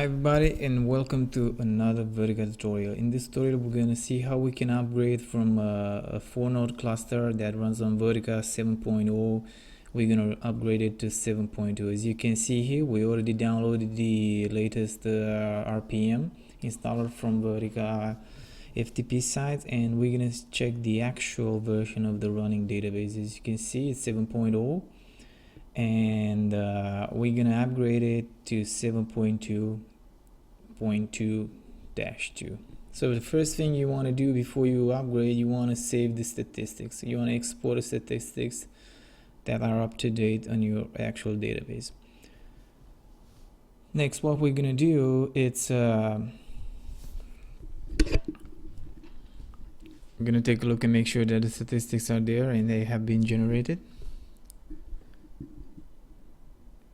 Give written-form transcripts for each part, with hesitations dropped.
Hi everybody and welcome to another Vertica tutorial. In this tutorial we're going to see how we can upgrade from a 4-node cluster that runs on Vertica 7.0. We're going to upgrade it to 7.2. As you can see here, we already downloaded the latest RPM installer from Vertica FTP site, and we're going to check the actual version of the running database. As you can see, it's 7.0. and we're gonna upgrade it to 7.2.2-2. So the first thing you want to do before you upgrade, you want to save the statistics. You want to export the statistics that are up to date on your actual database. Next, what we're gonna do, it's we're gonna take a look and make sure that the statistics are there and they have been generated.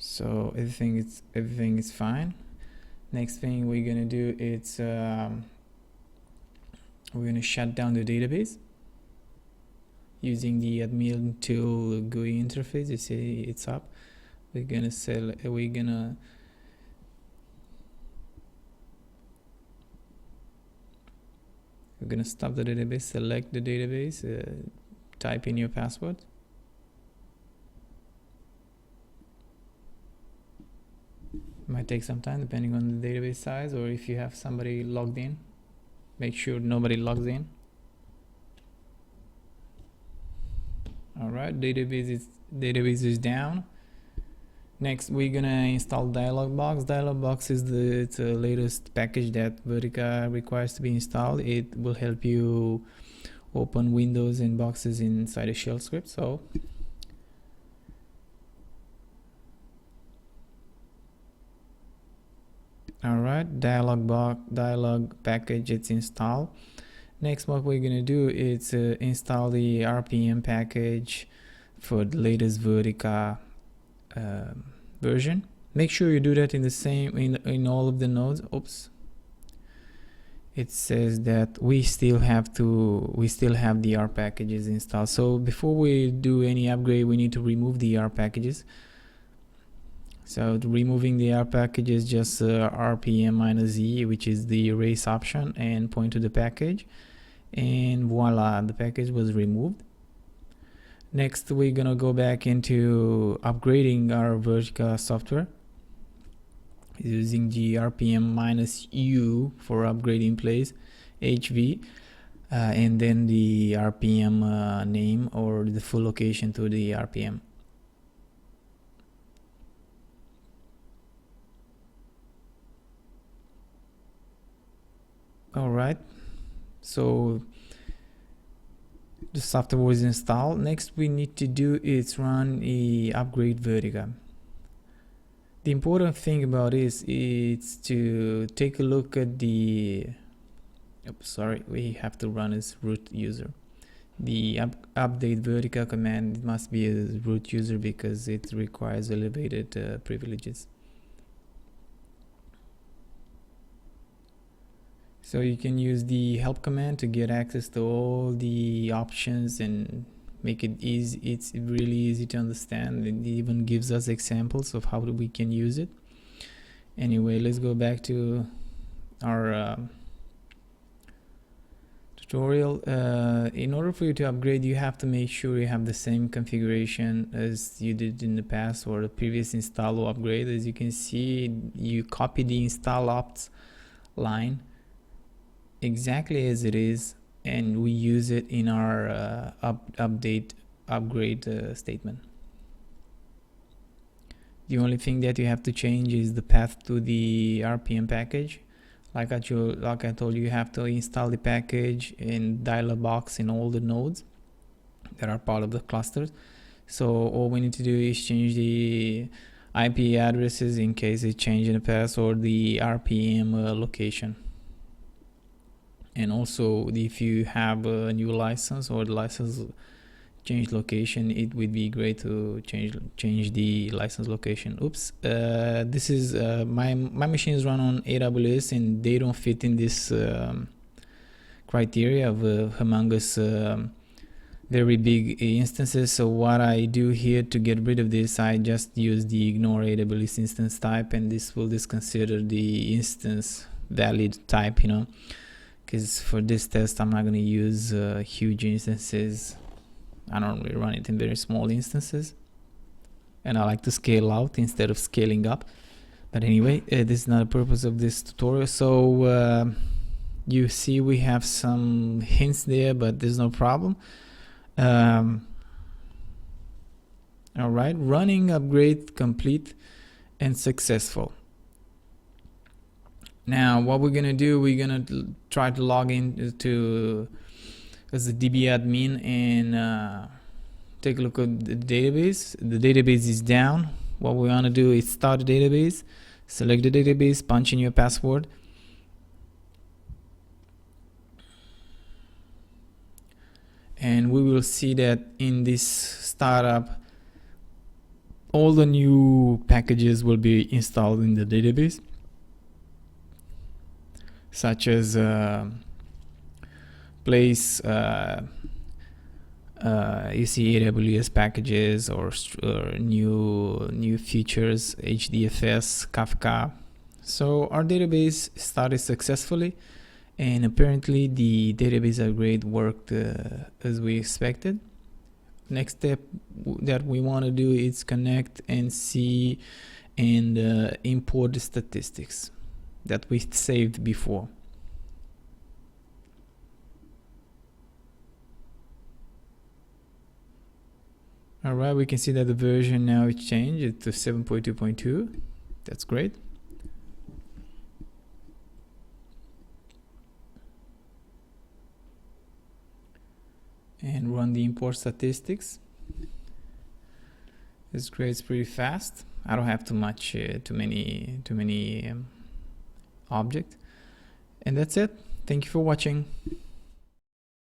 So everything is fine. Next thing we're gonna do is we're gonna shut down the database using the admin tool GUI interface. You see it's up. We're gonna stop the database, select the database, type in your password. Might take some time depending on the database size, or if you have somebody logged in, make sure nobody logs in. Alright, database is down. Next we're gonna install Dialogbox. Dialogbox is the latest package that Vertica requires to be installed. It will help you open windows and boxes inside a shell script. So alright, dialog package, it's installed. Next, what we're gonna do is install the RPM package for the latest Vertica version. Make sure you do that in the same in all of the nodes. Oops, it says that we still have the R packages installed. So before we do any upgrade, we need to remove the R packages. So removing the R packages, just RPM-E, which is the erase option, and point to the package, and voila, the package was removed. Next, we're gonna go back into upgrading our Vertica software using the RPM-U for upgrading place, HV, and then the RPM name or the full location to the RPM. Alright, so the software was installed. Next we need to do is run a upgrade Vertica. The important thing about this is to take a look at the we have to run as root user. The update Vertica command must be a root user because it requires elevated privileges. So you can use the help command to get access to all the options and make it easy. It's really easy to understand. It even gives us examples of how we can use it. Anyway, let's go back to our tutorial. In order for you to upgrade, you have to make sure you have the same configuration as you did in the past or the previous install or upgrade. As you can see, you copy the install opt line exactly as it is, and we use it in our upgrade statement. The only thing that you have to change is the path to the RPM package. Like I told you, you have to install the package in Dialogbox in all the nodes that are part of the clusters. So all we need to do is change the IP addresses in case it changed in the past, or the RPM location. And also, if you have a new license or the license change location, it would be great to change the license location. Oops, this is my machines run on AWS and they don't fit in this criteria of humongous very big instances. So what I do here to get rid of this, I just use the ignore AWS instance type, and this will consider the instance valid type, you know, because for this test I'm not going to use huge instances. I don't really run it in very small instances, and I like to scale out instead of scaling up. But anyway, this is not the purpose of this tutorial. So you see we have some hints there, but there's no problem. All right, running upgrade complete and successful. Now what we're gonna do, we're gonna try to log in to as a DB admin and take a look at the database. The database is down. What we want to do is start the database, select the database, punch in your password, and we will see that in this startup all the new packages will be installed in the database, such as place you see AWS packages or new features, HDFS, Kafka. So our database started successfully, and apparently the database upgrade worked as we expected. Next step that we want to do is connect and see and import the statistics that we saved before. All right, we can see that the version now is changed to 7.2.2. That's great. And run the import statistics. This creates pretty fast. I don't have too many objects. And that's it. Thank you for watching.